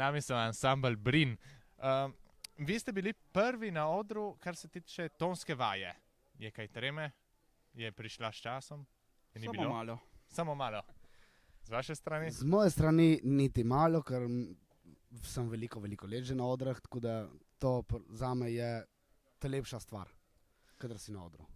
nami so ansambl Brin. Vi ste bili prvi na odru, kar se tiče tonske vaje. Je kaj treme? Je prišla s časom? Je ni Samo bilo? malo. Samo malo. Z vaše strani? Z moje strani niti malo, ker sem veliko let že na odrah, tako da to zame je ta lepša stvar, kadar si na odru.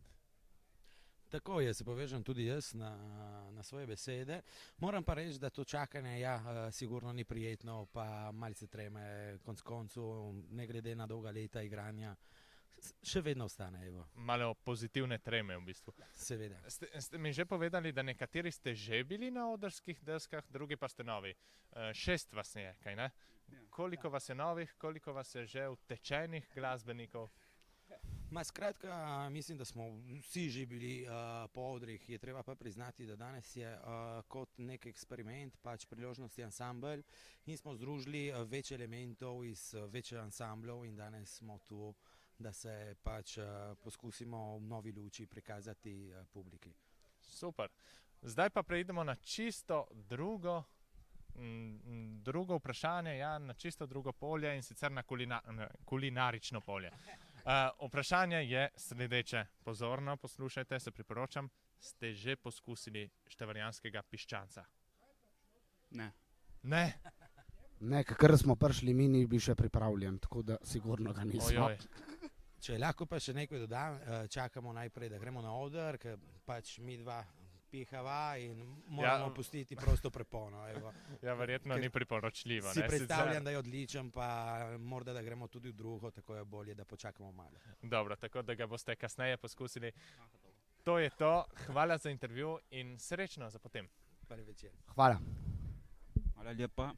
Tako je, se povežem tudi jaz na svoje besede. Moram pa reči, da to čakanje, sigurno ni prijetno, pa malce treme, konc koncu, ne glede na dolga leta igranja, še vedno ostane, evo. Malo pozitivne treme v bistvu. Seveda. Ste mi že povedali, da nekateri ste že bili na odrskih deskah, drugi pa ste novi. 6 vas je, kaj ne? Koliko vas je novih, koliko vas je že utečenih glasbenikov? Skratka, mislim, da smo vsi že bili po odrih. Je treba pa priznati, da danes je kot nek eksperiment, pač priložnosti ansambl in smo združili več elementov iz več ansamblov in danes smo tu, da se pač poskusimo v novi luči prikazati publiki. Super. Zdaj pa preidemo na čisto drugo vprašanje, na čisto drugo polje in sicer na kulinarično polje. Vprašanje je sledeče. Pozorno poslušajte, se priporočam. Ste že poskusili štavarjanskega piščanca? Ne. Ne? Ne, kakor smo prišli, mi ni bil še pripravljen, tako da sigurno ga nismo. Ojoj. Če lahko pa še nekaj dodam, čakamo najprej, da gremo na oder, ker pač mi dva pihava in moramo pustiti prosto prepono. Ja, verjetno ni priporočljivo. Si predstavljam, da je odličen, pa morda, da gremo tudi v drugo, tako je bolje, da počakamo malo. Dobro, tako da ga boste kasneje poskusili. To je to. Hvala za intervju in srečno za potem. Hvala večer. Hvala. Hvala lepa.